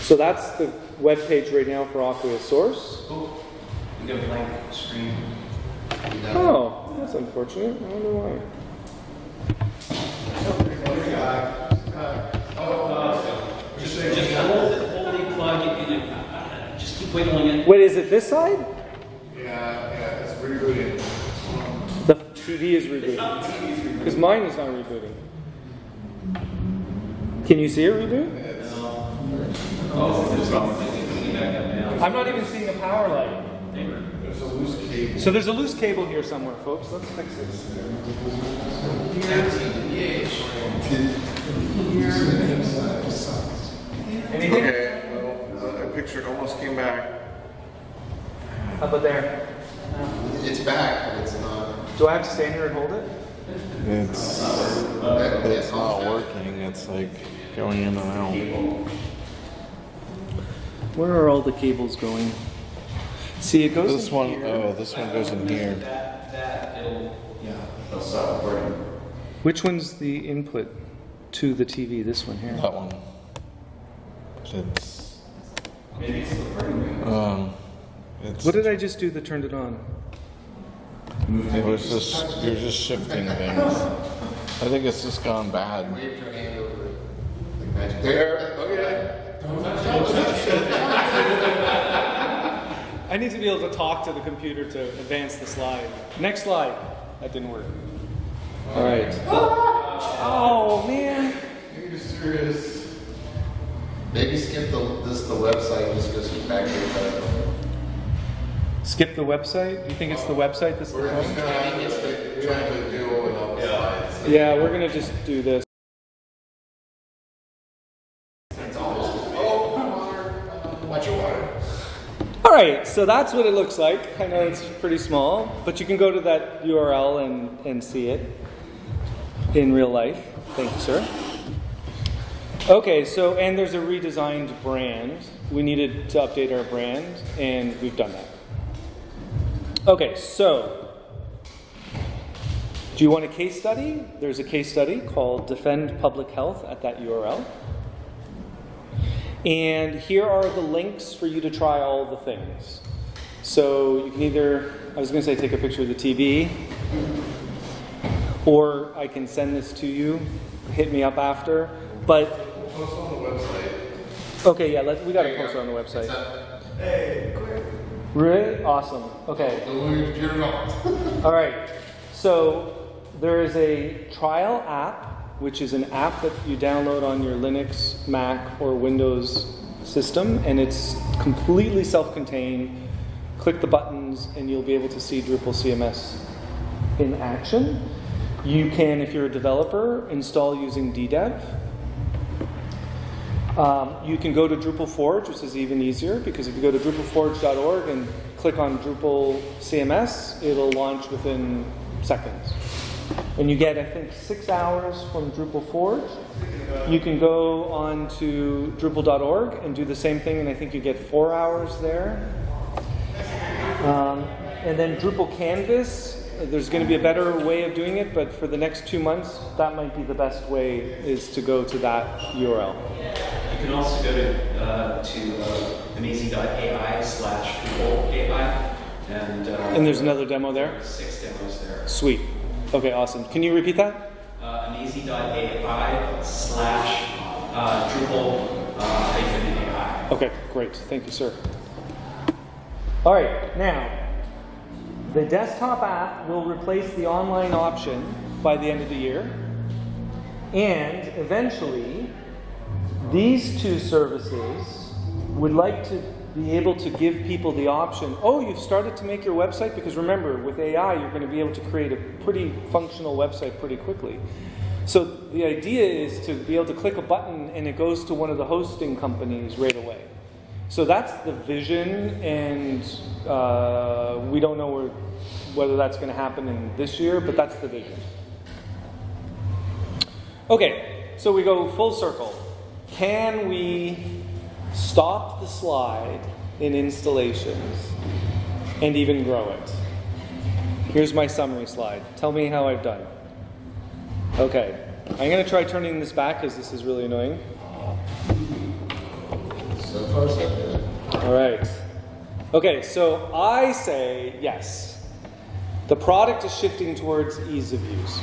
S1: So that's the web page right now for Acquia Source.
S3: Oh, you got a blank screen.
S1: Oh, that's unfortunate. I wonder why.
S3: Just hold the plug and just keep wiggling it.
S1: Wait, is it this side?
S2: Yeah, it's rebooting.
S1: The TV is rebooting. Because mine is not rebooting. Can you see it reboot?
S3: Oh, there's something back up now.
S1: I'm not even seeing the power light.
S2: There's a loose cable.
S1: So there's a loose cable here somewhere, folks. Let's fix this. Anything?
S2: Okay, well, that picture almost came back.
S1: How about there?
S5: It's back, but it's not.
S1: Do I have to stand here and hold it?
S2: It's not working. It's like going in and out.
S1: Where are all the cables going? See, it goes
S2: This
S1: in
S2: one,
S1: here.
S2: oh, this one goes in here.
S4: It'll stop recording.
S1: Which one's the input to the TV? This one here.
S2: That one. It's
S4: Maybe it's the recording.
S2: it's.
S1: What did I just do that turned it on?
S2: It was just you're just shifting things. I think it's just gone bad.
S5: Wave your hand over it. Like magic.
S2: There. Okay.
S1: I need to be able to talk to the computer to advance the slide. Next slide. That didn't work. All right. Oh, man.
S2: Are you serious?
S5: Maybe skip the website and just go back to the
S1: Skip the website? You think it's the website that's the
S2: We're just
S1: problem?
S2: gonna have to try to deal with all the slides.
S1: Yeah, we're gonna just do this.
S5: Watch your water.
S1: All right, so that's what it looks like. I know it's pretty small, but you can go to that URL and see it in real life. Thank you, sir. Okay, so, and there's a redesigned brand. We needed to update our brand, and we've done that. Okay, so, do you want a case study? There's a case study called Defend Public Health at that URL. And here are the links for you to try all the things. So you can either, I was going to say take a picture of the TV, or I can send this to you, hit me up after. But
S2: We'll post on the website.
S1: okay, yeah, we got to post it on the website.
S2: Hey, quick.
S1: Really? Awesome. Okay.
S5: Delete your computer gone.
S1: All right. So there is a trial app, which is an app that you download on your Linux, Mac, or Windows system, and it's completely self-contained. Click the buttons, and you'll be able to see Drupal CMS in action. You can, if you're a developer, install using DDEV. You can go to Drupal Forge, which is even easier, because if you go to drupalforge.org and click on Drupal CMS, it'll launch within seconds. And you get, I think, 6 hours from Drupal Forge. You can go on to Drupal.org and do the same thing, and I think you get 4 hours there. And then Drupal Canvas, there's going to be a better way of doing it, but for the next 2 months, that might be the best way, is to go to that URL.
S3: You can also go to amazing.ai/DrupalAI,
S1: And there's another demo there?
S3: 6 demos there.
S1: Sweet. Okay, awesome. Can you repeat that?
S3: amazing.ai/Drupal-AI.
S1: Okay, great. Thank you, sir. All right, now, the desktop app will replace the online option by the end of the year. And eventually, these two services would like to be able to give people the option, oh, you've started to make your website? Because remember, with AI, you're going to be able to create a pretty functional website pretty quickly. So the idea is to be able to click a button and it goes to one of the hosting companies right away. So that's the vision, and we don't know whether that's going to happen in this year, but that's the vision. Okay, so we go full circle. Can we stop the slide in installations and even grow it? Here's my summary slide. Tell me how I've done. Okay, I'm going to try turning this back because this is really annoying.
S5: So far, so good.
S1: All right. Okay, so I say yes. The product is shifting towards ease of use.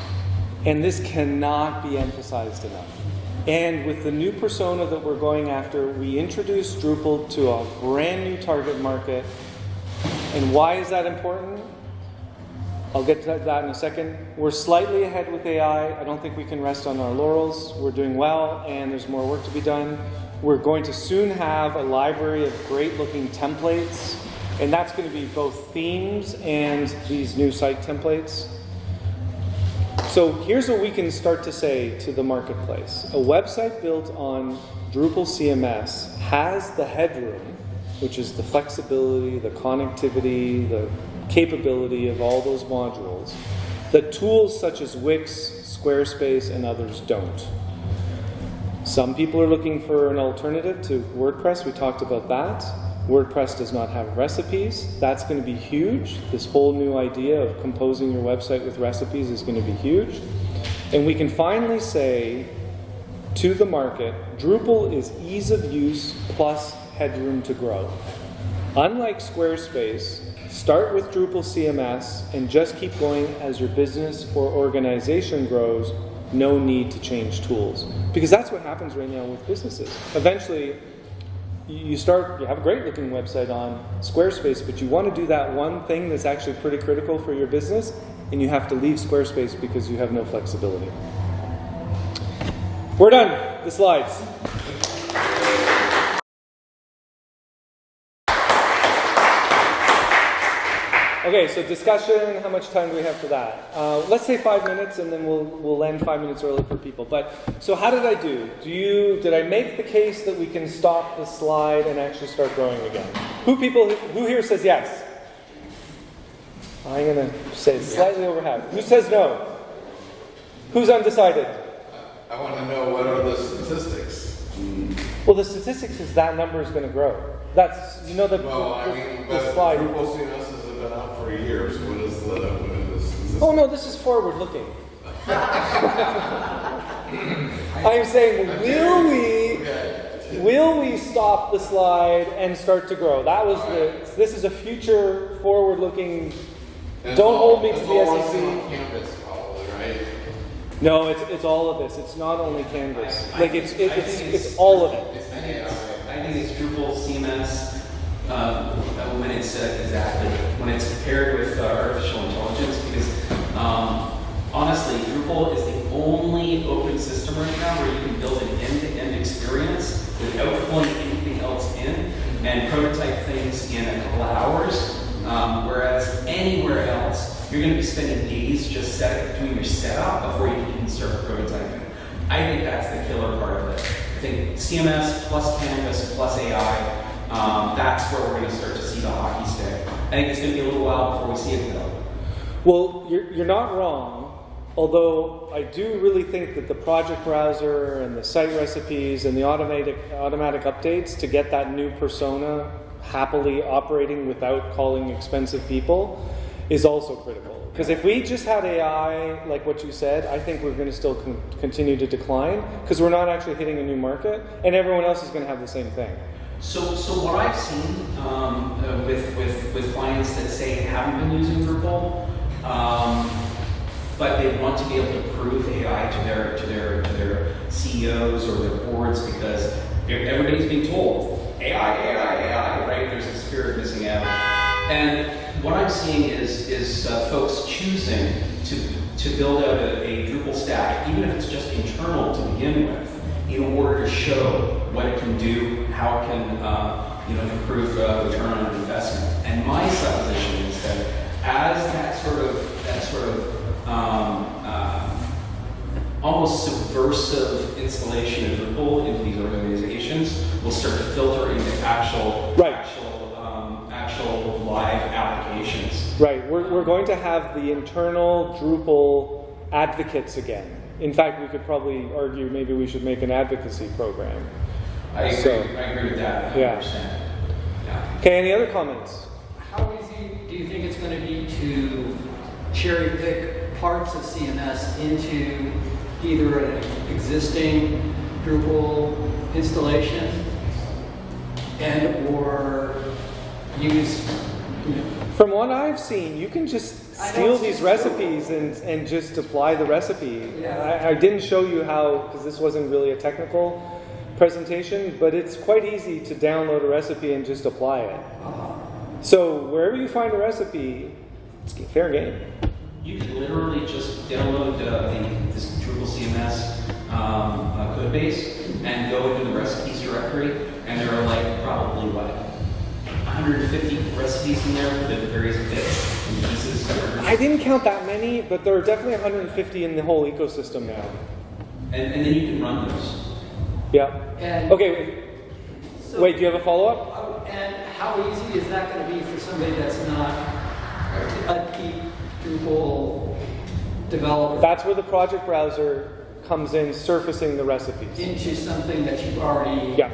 S1: And this cannot be emphasized enough. And with the new persona that we're going after, we introduce Drupal to a brand new target market. And why is that important? I'll get to that in a second. We're slightly ahead with AI. I don't think we can rest on our laurels. We're doing well, and there's more work to be done. We're going to soon have a library of great-looking templates, and that's going to be both themes and these new site templates. So here's what we can start to say to the marketplace. A website built on Drupal CMS has the headroom, which is the flexibility, the connectivity, the capability of all those modules, that tools such as Wix, Squarespace, and others don't. Some people are looking for an alternative to WordPress. We talked about that. WordPress does not have recipes. That's going to be huge. This whole new idea of composing your website with recipes is going to be huge. And we can finally say to the market, Drupal is ease of use plus headroom to grow. Unlike Squarespace, start with Drupal CMS and just keep going as your business or organization grows. No need to change tools. Because that's what happens right now with businesses. Eventually, you have a great looking website on Squarespace, but you want to do that one thing that's actually pretty critical for your business, and you have to leave Squarespace because you have no flexibility. We're done. The slides. Okay, so discussion, how much time do we have for that? Let's say 5 minutes, and then we'll end 5 minutes early for people. But, so how did I do? Did I make the case that we can stop the slide and actually start growing again? Who here says yes? I'm going to say slightly over half. Who says no? Who's undecided?
S2: I want to know what are the statistics.
S1: Well, the statistics is that number is going to grow. That's,
S2: Well, I
S1: the
S2: mean, but
S1: slide.
S2: Drupal CMS has been out for a year, so what is the statistics?
S1: Oh no, this is forward looking. I'm saying, will we stop the slide and start to grow? That was this is a future forward looking. Don't hold me to the SEC.
S2: Canvas, probably, right?
S1: No, it's all of this. It's not only Canvas. Like it's all of it.
S3: I think it's Drupal CMS when it's paired with artificial intelligence, because honestly, Drupal is the only open system right now where you can build an end-to-end experience without pulling anything else in and prototype things in a couple of hours. Whereas anywhere else, you're going to be spending days just doing your setup before you can even start prototyping. I think that's the killer part of it. I think CMS plus Canvas plus AI, that's where we're going to start to see the hockey stick. I think it's going to be a little while before we see it though.
S1: Well, you're not wrong. Although I do really think that the project browser and the site recipes and the automatic updates to get that new persona happily operating without calling expensive people is also critical. Because if we just had AI, like what you said, I think we're going to still continue to decline because we're not actually hitting a new market, and everyone else is going to have the same thing.
S3: So what I've seen with clients that say haven't been using Drupal, but they want to be able to prove AI to their CEOs or their boards because everybody's being told AI, right? There's a spirit missing out. And what I'm seeing is folks choosing to build out a Drupal stack, even if it's just internal to begin with, in order to show what it can do, how it can improve return on investment. And my supposition is that as that sort of almost subversive installation of Drupal into these organizations will start to filter into actual live applications.
S1: Right. We're going to have the internal Drupal advocates again. In fact, we could probably argue maybe we should make an advocacy program.
S3: I agree with that 100%. Yeah.
S1: Okay, any other comments?
S9: How easy do you think it's going to be to cherry pick parts of CMS into either an existing Drupal installation and or use?
S1: From what I've seen, you can just steal these recipes and just apply the recipe.
S9: Yeah.
S1: I didn't show you how, because this wasn't really a technical presentation, but it's quite easy to download a recipe and just apply it. So wherever you find a recipe, it's fair game.
S3: You can literally just download this Drupal CMS code base and go into the recipes directory, and there are like probably 150 recipes in there with the various bits and pieces.
S1: I didn't count that many, but there are definitely 150 in the whole ecosystem now.
S3: And then you can run those.
S1: Yeah.
S9: And
S1: Okay. Wait, do you have a follow-up?
S9: And how easy is that going to be for somebody that's not a deep Drupal developer?
S1: That's where the project browser comes in, surfacing the recipes.
S9: Into something that you've already...
S1: Yeah.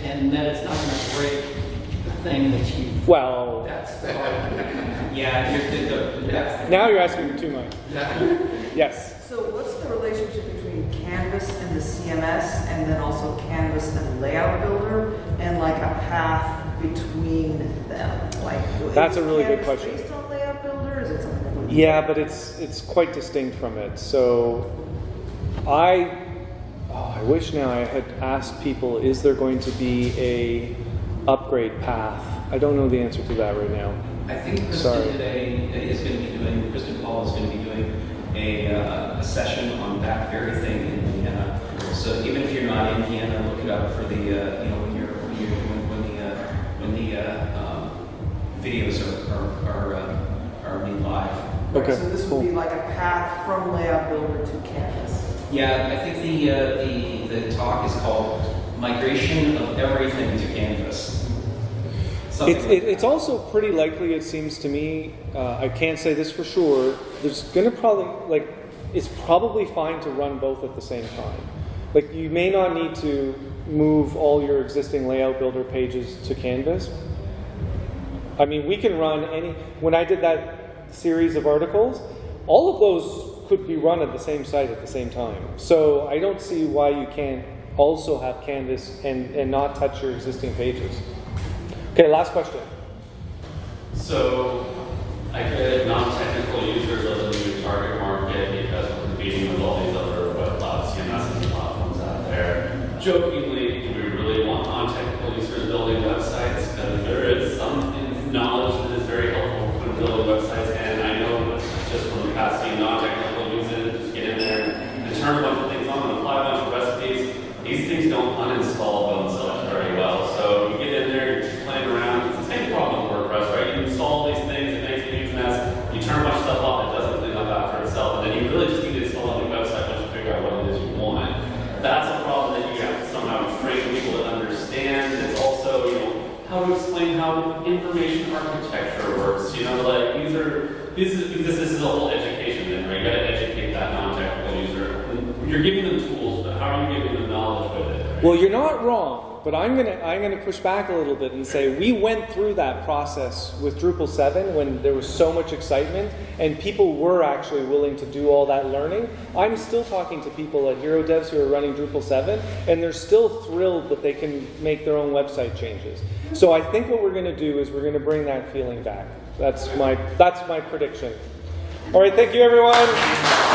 S9: And then it's not going to break the thing that you...
S1: Well...
S9: That's the hard thing.
S3: Yeah,
S1: Now you're asking too much. Yes.
S10: So what's the relationship between Canvas and the CMS, and then also Canvas and Layout Builder, and like a path between them? Like,
S1: That's
S10: is
S1: a really good
S10: Canvas
S1: question.
S10: based on Layout Builder, or is it something that would be...
S1: Yeah, but it's quite distinct from it. So I wish now I had asked people, is there going to be a upgrade path? I don't know the answer to that right now.
S3: I think Kristin Pol is going to be doing a session on that very thing in Vienna. So even if you're not in Vienna, look it up for the videos are made live.
S10: Right,
S1: Okay,
S10: so this
S1: cool.
S10: would be like a path from Layout Builder to Canvas.
S3: Yeah, I think the talk is called Migration of Everything to Canvas. Something like that.
S1: It's also pretty likely, it seems to me, I can't say this for sure, there's going to probably, like, it's probably fine to run both at the same time. Like, you may not need to move all your existing Layout Builder pages to Canvas. I mean, we can run when I did that series of articles, all of those could be run at the same site at the same time. So I don't see why you can't also have Canvas and not touch your existing pages. Okay, last question.
S7: So, I get non-technical users of the new target market because we're competing with all these other web cloud CMS and platforms out there. Jokingly, do we really want non-technical users building websites? Because there is some knowledge that is very helpful when building websites, and I know just from the past seeing non-technical users, just get in there and turn a bunch of things on and apply a bunch of recipes. These things don't uninstall themselves very well. So you get in there, you're just playing around. It's the same problem with WordPress, right? You install these things, it makes a huge mess. You turn a bunch of stuff off, it doesn't clean up after itself, and then you really just need to install a new website once you figure out what it is you want. That's a problem that you have to somehow train people to understand. It's also, how to explain how information architecture works. Like this is a whole education thing, right? You got to educate that non-technical user. You're giving them tools, but how are you giving them knowledge with it? Right?
S1: Well, you're not wrong, but I'm gonna push back a little bit and say we went through that process with Drupal 7 when there was so much excitement and people were actually willing to do all that learning. I'm still talking to people at Hero Devs who are running Drupal 7 and they're still thrilled that they can make their own website changes. So I think what we're going to do is we're going to bring that feeling back. That's my prediction. All right, thank you everyone.